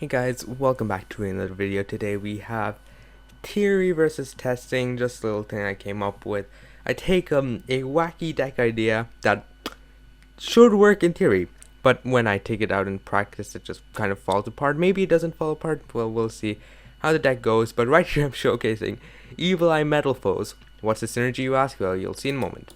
Hey guys, welcome back to another video. Today we have theory versus testing, just a little thing I came up with. I take a wacky deck idea that should work in theory, but when I take it out in practice it just kind of falls apart. Maybe it doesn't fall apart, well we'll see how the deck goes, but right here I'm showcasing Evil Eye Metalfoes. What's the synergy you ask? Well, you'll see in a moment.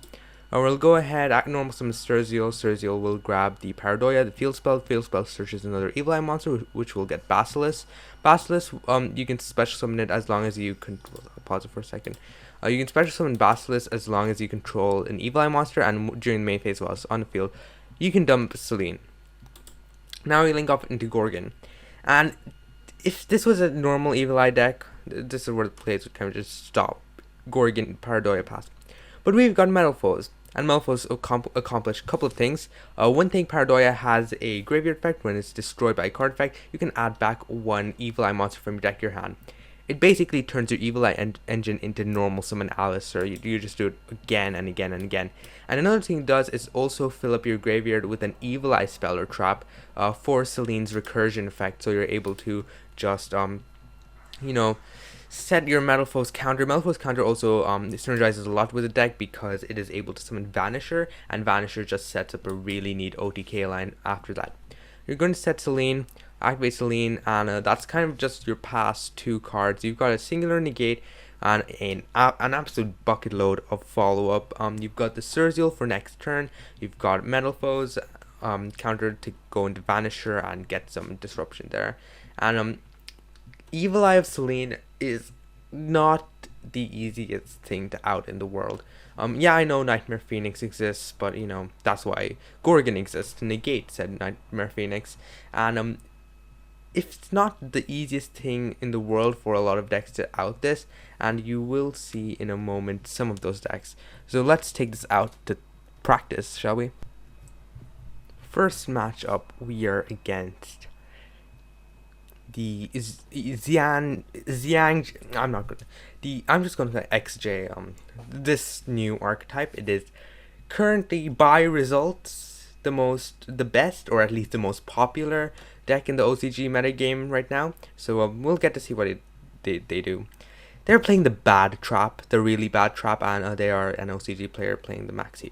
We'll go ahead, act normal summon Sturziel. Sturziel will grab the Paradoia, the field spell searches another Evil Eye monster, which will get Basilisk. Basilisk, you can special summon it as long as you control. Pause it for a second. You can special summon Basilisk as long as you control an Evil Eye monster, and during the main phase while it's on the field, you can dump Selene. Now we link up into Gorgon. And if this was a normal Evil Eye deck, this is where the plays would kind of just stop. Gorgon, Paradoia pass. But we've got Metalfoes, and Metalfoes accomplish a couple of things. One thing, Paradoia has a graveyard effect. When it's destroyed by a card effect, you can add back one Evil Eye monster from your deck to your hand. It basically turns your Evil Eye engine into normal summon Alistair. You just do it again and again and again. And another thing it does is also fill up your graveyard with an Evil Eye spell or trap for Selene's recursion effect, so you're able to just set your Metalfoes counter. Metalfoes counter also synergizes a lot with the deck because it is able to summon Vanisher, and Vanisher just sets up a really neat OTK line after that. You're going to set Selene, activate Selene, and that's kind of just your past two cards. You've got a singular negate and an absolute bucket load of follow-up. You've got the Sturziel for next turn. You've got Metalfoes countered to go into Vanisher and get some disruption there. And Evil Eye of Selene is not the easiest thing to out in the world. Yeah, I know Nightmare Phoenix exists, but that's why Gorgon exists to negate said Nightmare Phoenix. And it's not the easiest thing in the world for a lot of decks to out this, and you will see in a moment some of those decks. So let's take this out to practice, shall we? First matchup we are against the I'm just gonna say XJ. This new archetype, it is currently by results the best, or at least the most popular deck in the OCG metagame right now. So we'll get to see what they do. They're playing the bad trap, the really bad trap, and they are an OCG player playing the maxi.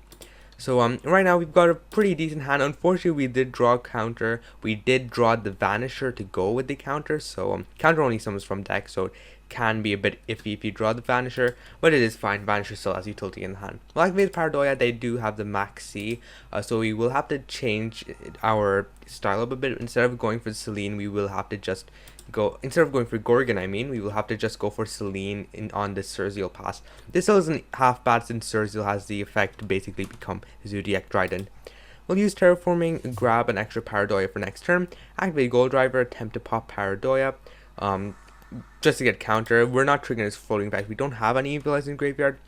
So right now we've got a pretty decent hand. Unfortunately, we did draw a counter. We did draw the Vanisher to go with the counter. So counter only summons from deck, so it can be a bit iffy if you draw the Vanisher, but it is fine. Vanisher still has utility in the hand. Like with Paradoia, they do have the maxi, so we will have to change our style up a bit. Instead of going for Selene, we will have to just instead of going for Gorgon, we will have to just go for Selene on the Sturziel pass. This still isn't half bad since Sturziel has the effect to basically become Zodiac Trident. We'll use Terraforming, grab an extra Paradoia for next turn, activate Gold Driver, attempt to pop Paradoia, just to get counter. We're not triggering his floating effect. We don't have any Evil Eyes in graveyard,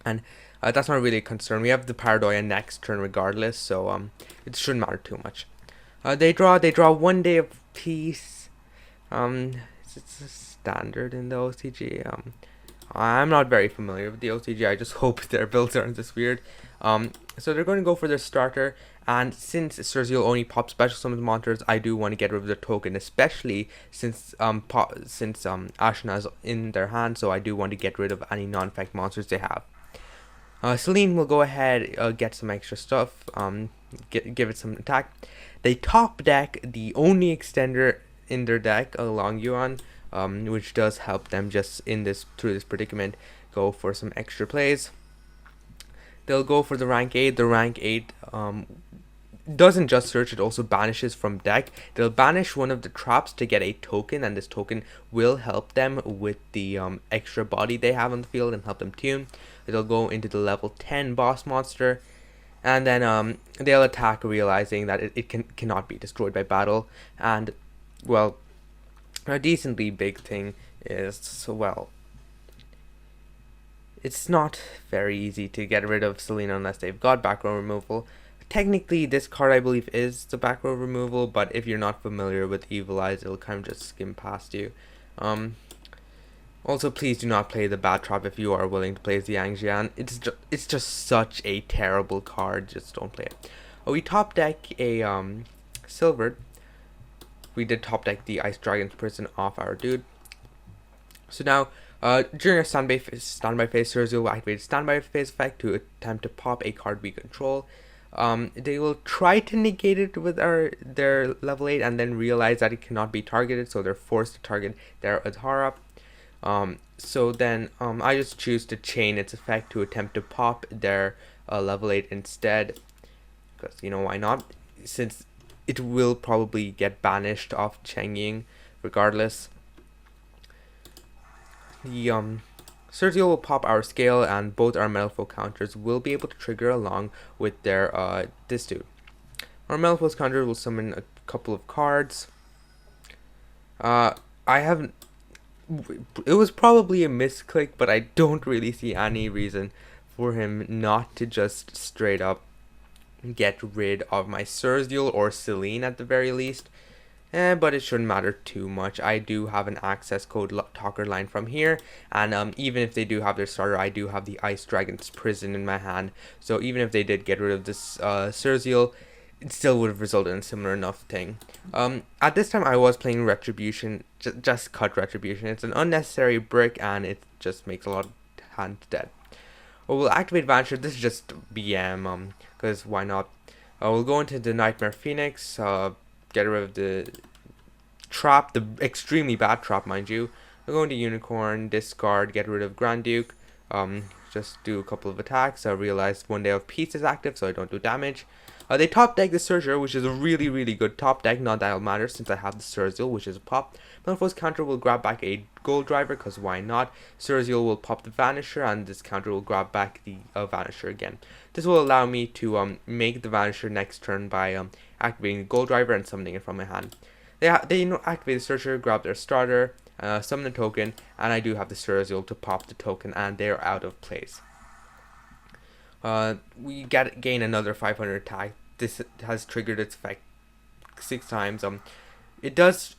and that's not really a concern. We have the Paradoia next turn regardless, so it shouldn't matter too much. They draw 1 Day of Peace. It's a standard in the OCG. I'm not very familiar with the OCG. I just hope their builds aren't this weird. So they're going to go for their starter, and since Sturziel only pops special summons monsters, I do want to get rid of their token, especially since Ashna is in their hand. So I do want to get rid of any non-effect monsters they have. Selene will go ahead, get some extra stuff, give it some attack. They top deck the only extender in their deck along Yuan, which does help them just through this predicament go for some extra plays. They'll go for the rank 8. The rank 8 doesn't just search, it also banishes from deck. They'll banish one of the traps to get a token, and this token will help them with the extra body they have on the field and help them tune. They'll go into the level 10 boss monster, and then they'll attack, realizing that it cannot be destroyed by battle. And well, a decently big thing is, well, it's not very easy to get rid of Selene unless they've got back row removal. Technically, this card I believe is the back row removal, but if you're not familiar with Evil Eyes, it'll kind of just skim past you. Also, please do not play the bad trap if you are willing to play Xiangjian. It's just such a terrible card. Just don't play it. We top deck a silvered. we did top deck the Ice Dragon's Prison off our dude. So now, during our standby phase, Cerzil will activate standby phase effect to attempt to pop a card we control. They will try to negate it with their level 8 and then realize that it cannot be targeted, so they're forced to target their Azhara. So then I just choose to chain its effect to attempt to pop their level 8 instead, because why not, since it will probably get banished off Changying regardless. The Cerzil will pop our scale, and both our Metalfoes counters will be able to trigger along with their this dude. Our Metalfoes counter will summon a couple of cards. I haven't. It was probably a misclick, but I don't really see any reason for him not to just straight up get rid of my Cerzil or Celine at the very least. But it shouldn't matter too much. I do have an access code talker line from here, and even if they do have their starter, I do have the Ice Dragon's Prison in my hand. So even if they did get rid of this Cerzil, it still would have resulted in a similar enough thing. At this time, I was playing Retribution, just cut Retribution. It's an unnecessary brick, and it just makes a lot of hands dead. We'll activate Vanisher. This is just BM, because why not? We'll go into the Nightmare Phoenix, get rid of the trap, the extremely bad trap, mind you. We'll go into Unicorn, discard, get rid of Grand Duke, just do a couple of attacks. I realized One Day of Peace is active, so I don't do damage. They top deck the Surger, which is a really good top deck. Not that it'll matter since I have the Cerzil, which is a pop. Metalfoes counter will grab back a Gold Driver, because why not? Cerzil will pop the Vanisher, and this counter will grab back the Vanisher again. This will allow me to make the Vanisher next turn by activating the Gold Driver and summoning it from my hand. They activate the Searcher, grab their starter, summon the token, and I do have the Cerzil to pop the token, and they're out of place. We gain another 500 attack. This has triggered its effect 6 times. It does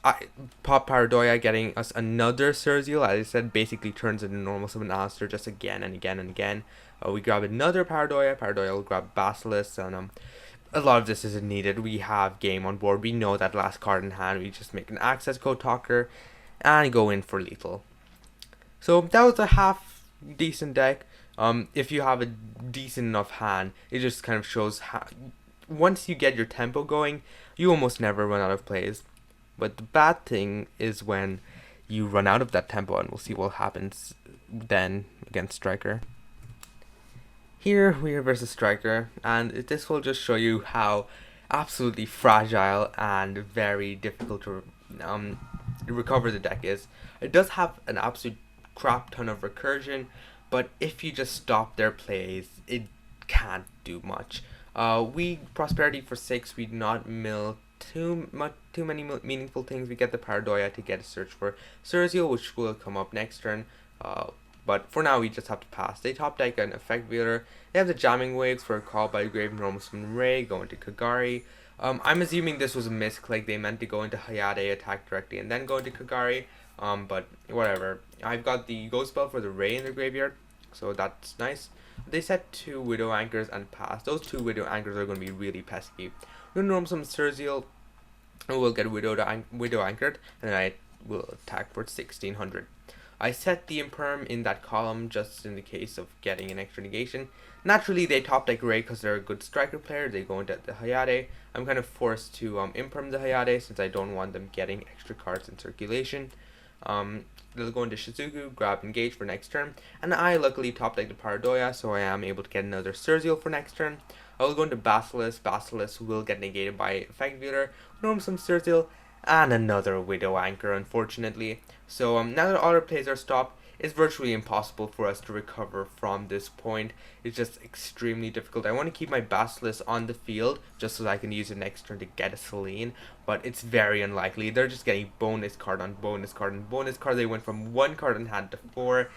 pop Paradoya, getting us another Cerzil. As I said, basically turns into normal summon Alistair just again and again and again. We grab another Paradoya. Paradoya will grab Basilisk, and a lot of this isn't needed. We have game on board. We know that last card in hand. We just make an access code talker and go in for lethal. So that was a half decent deck. If you have a decent enough hand, it just kind of shows how once you get your tempo going, you almost never run out of plays. But the bad thing is when you run out of that tempo, and we'll see what happens then against Striker. Here we are versus Striker, and this will just show you how absolutely fragile and very difficult to recover the deck is. It does have an absolute crap ton of recursion, but if you just stop their plays, it can't do much. We Prosperity for 6, we do not mill too many meaningful things. We get the Paradoya to get a search for Cerzil, which will come up next turn. But for now, we just have to pass. They top deck an Effect Wheeler. They have the Jamming Waves for a call by Grave Normal Summon Ray, go into Kagari. I'm assuming this was a misclick. They meant to go into Hayate, attack directly, and then go into Kagari. But whatever. I've got the Ghost Spell for the Ray in the graveyard, so that's nice. They set 2 Widow Anchors and pass. Those 2 Widow Anchors are going to be really pesky. We'll normal summon Cerzil, and we'll get Widow Anchored, and I will attack for 1600. I set the Imperm in that column just in the case of getting an extra negation. Naturally, they top deck Ray because they're a good striker player. They go into the Hayate. I'm kind of forced to Imperm the Hayate since I don't want them getting extra cards in circulation. They'll go into Shizuku, grab Engage for next turn, and I luckily top deck the Paradoya, so I am able to get another Cerzil for next turn. I will go into Basilisk. Basilisk will get negated by Effect Wheeler, normal some Cerzil, and another Widow Anchor, unfortunately. So now that all our plays are stopped, it's virtually impossible for us to recover from this point. It's just extremely difficult. I want to keep my Basilisk on the field just so that I can use it next turn to get a Celine, but it's very unlikely. They're just getting bonus card on bonus card on bonus card. They went from 1 card in hand to 4.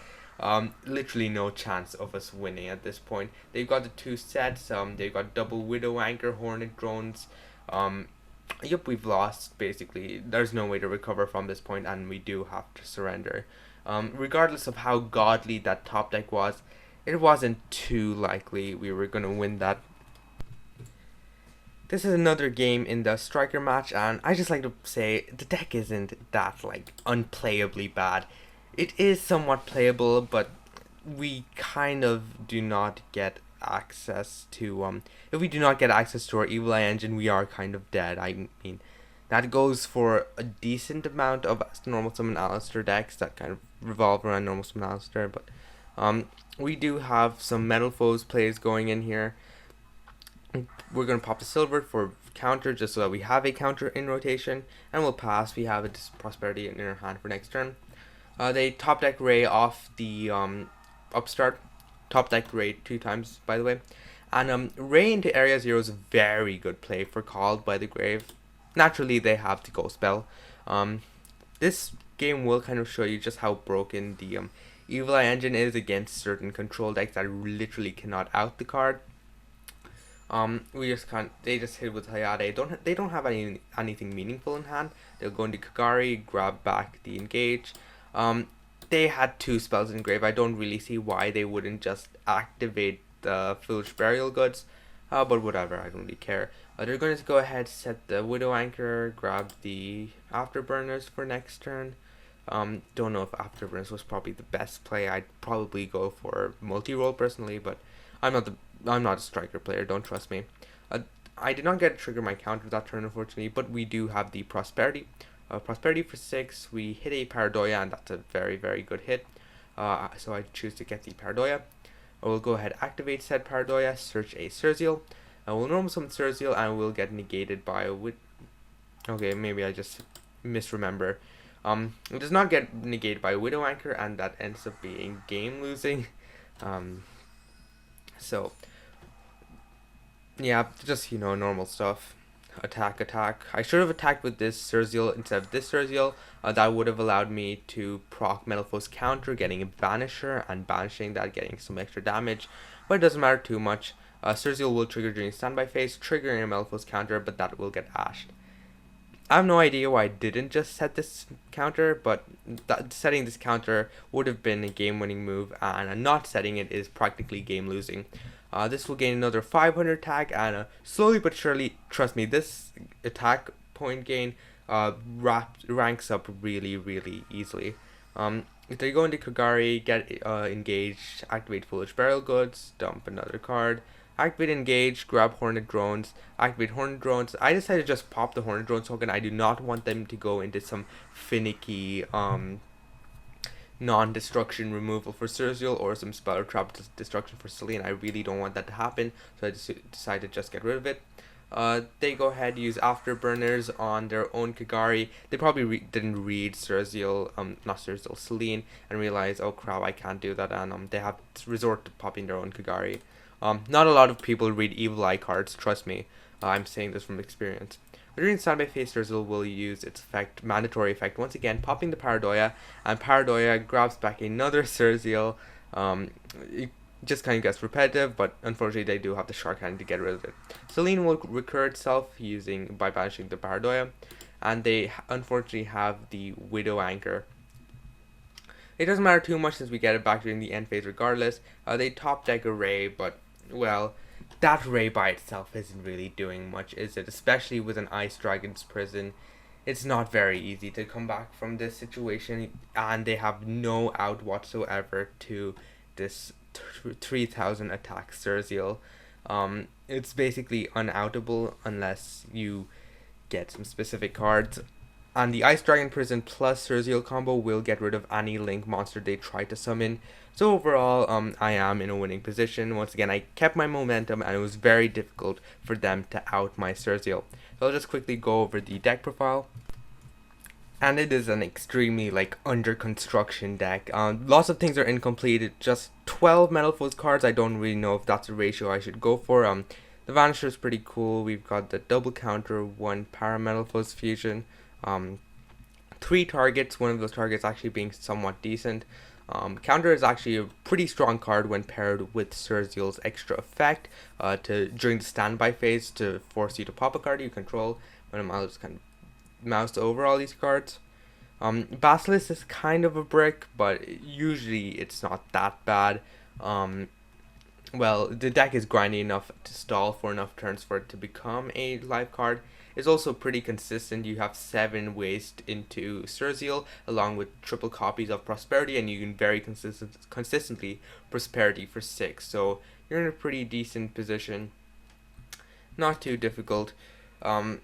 Literally no chance of us winning at this point. They've got the 2 sets. They've got double Widow Anchor, Hornet Drones. Yep, we've lost basically. There's no way to recover from this point, and we do have to surrender. Regardless of how godly that top deck was, it wasn't too likely we were going to win that. This is another game in the striker match, and I just like to say the deck isn't that like unplayably bad. It is somewhat playable, but we kind of do not get access to if we do not get access to our evil eye engine, we are kind of dead. I mean, that goes for a decent amount of normal summon Alistair decks that kind of revolve around normal summon Alistair, but we do have some Metalfoes plays going in here. We're going to pop the silver for counter just so that we have a counter in rotation, and we'll pass. We have a prosperity in our hand for next turn. They top deck Ray off the upstart. Top deck Ray 2 times, by the way. And Ray into Area 0 is a very good play for Called by the Grave. Naturally, they have the Ghost Spell. This game will kind of show you just how broken the Evil Eye engine is against certain control decks that literally cannot out the card. We just can't. They just hit with Hayate. They don't have anything meaningful in hand. They'll go into Kagari, grab back the engage. They had 2 spells in grave. I don't really see why they wouldn't just activate the Foolish Burial Goods. But whatever, I don't really care. They're going to go ahead, set the Widow Anchor, grab the Afterburners for next turn. Don't know if Afterburners was probably the best play. I'd probably go for multi-roll personally, but I'm not a striker player, don't trust me. I did not get to trigger my counter that turn, unfortunately, but we do have the Prosperity. Prosperity for 6, we hit a Paradoya, and that's a very, very good hit. So I choose to get the Paradoya. I will go ahead, activate said Paradoya, search a Surzeal. I will normal summon Surzeal, and will get negated by a Okay, maybe I just misremember. It does not get negated by Widow Anchor, and that ends up being game losing. So yeah, just normal stuff. Attack. I should have attacked with this Surzeal instead of this Surzeal. That would have allowed me to proc Metalfoes counter, getting a Banisher, and banishing that, getting some extra damage. But it doesn't matter too much. Surzeal will trigger during standby phase, triggering a Metalfoes counter, but that will get ashed. I have no idea why I didn't just set this counter, but setting this counter would have been a game-winning move, and not setting it is practically game-losing. This will gain another 500 attack, and slowly but surely, trust me, this attack point gain ranks up really, really easily. If they go into Kagari, get engaged, activate Foolish Burial Goods, dump another card, activate Engage, grab Hornet Drones, activate Hornet Drones. I decided to just pop the Hornet Drones token. I do not want them to go into some finicky non-destruction removal for Surzeal or some spell or trap destruction for Celine. I really don't want that to happen, so I decided to just get rid of it. They go ahead, use Afterburners on their own Kagari. They probably didn't read Surzeal, not Surzeal, Celine, and realize, oh crap, I can't do that, and they have to resort to popping their own Kagari. Not a lot of people read Evil Eye cards, trust me. I'm saying this from experience. During standby phase, Surzeal will use its mandatory effect, once again popping the Paradoya, and Paradoya grabs back another Surzeal. It just kind of gets repetitive, but unfortunately they do have the Shark Hand to get rid of it. Celine will recur itself by banishing the Paradoya, and they unfortunately have the Widow Anchor. It doesn't matter too much since we get it back during the end phase regardless. They top deck a Ray, but well, that Ray by itself isn't really doing much, is it? Especially with an Ice Dragon's Prison. It's not very easy to come back from this situation, and they have no out whatsoever to this 3000 attack Surzeal. It's basically unoutable unless you get some specific cards. And the Ice Dragon Prison plus Surzeal combo will get rid of any Link monster they try to summon. So overall, I am in a winning position. Once again, I kept my momentum, and it was very difficult for them to out my Surzeal. So I'll just quickly go over the deck profile. And it is an extremely under construction deck. Lots of things are incomplete. It's just 12 Metalfoes cards. I don't really know if that's a ratio I should go for. The Vanisher is pretty cool. We've got the double counter, 1 Metalfoes fusion. 3 targets, one of those targets actually being somewhat decent. Counter is actually a pretty strong card when paired with Surzeal's extra effect during the standby phase to force you to pop a card you control. When I'll just kind of mouse over all these cards. Basilisk is kind of a brick, but usually it's not that bad. well, the deck is grindy enough to stall for enough turns for it to become a live card. It's also pretty consistent. You have 7 waste into Surzeal, along with triple copies of Prosperity, and you can very consistently Prosperity for 6. So you're in a pretty decent position. Not too difficult. Um,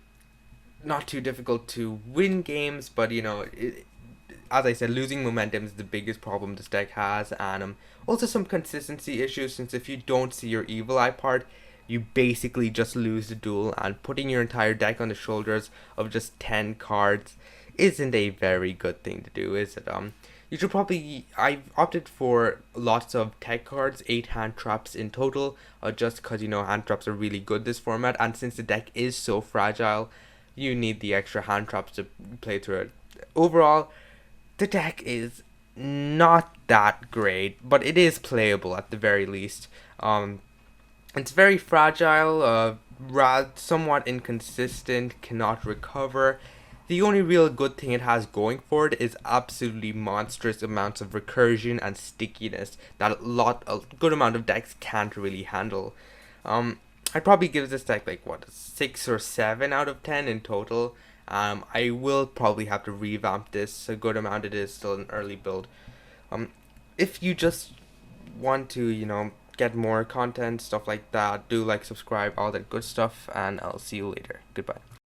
not too difficult to win games, but as I said, losing momentum is the biggest problem this deck has, and also some consistency issues. Since if you don't see your Evil Eye part, you basically just lose the duel, and putting your entire deck on the shoulders of just 10 cards isn't a very good thing to do, is it? You should probably. I've opted for lots of tech cards, 8 hand traps in total, just because hand traps are really good this format, and since the deck is so fragile, you need the extra hand traps to play through it. Overall, the deck is not that great, but it is playable at the very least. It's very fragile, somewhat inconsistent, cannot recover. The only real good thing it has going for it is absolutely monstrous amounts of recursion and stickiness that a good amount of decks can't really handle. I'd probably give this deck like what, 6 or 7 out of 10 in total. I will probably have to revamp this a good amount. It is still an early build. Um, if you just want to, get more content, stuff like that, do like, subscribe, all that good stuff, and I'll see you later. Goodbye.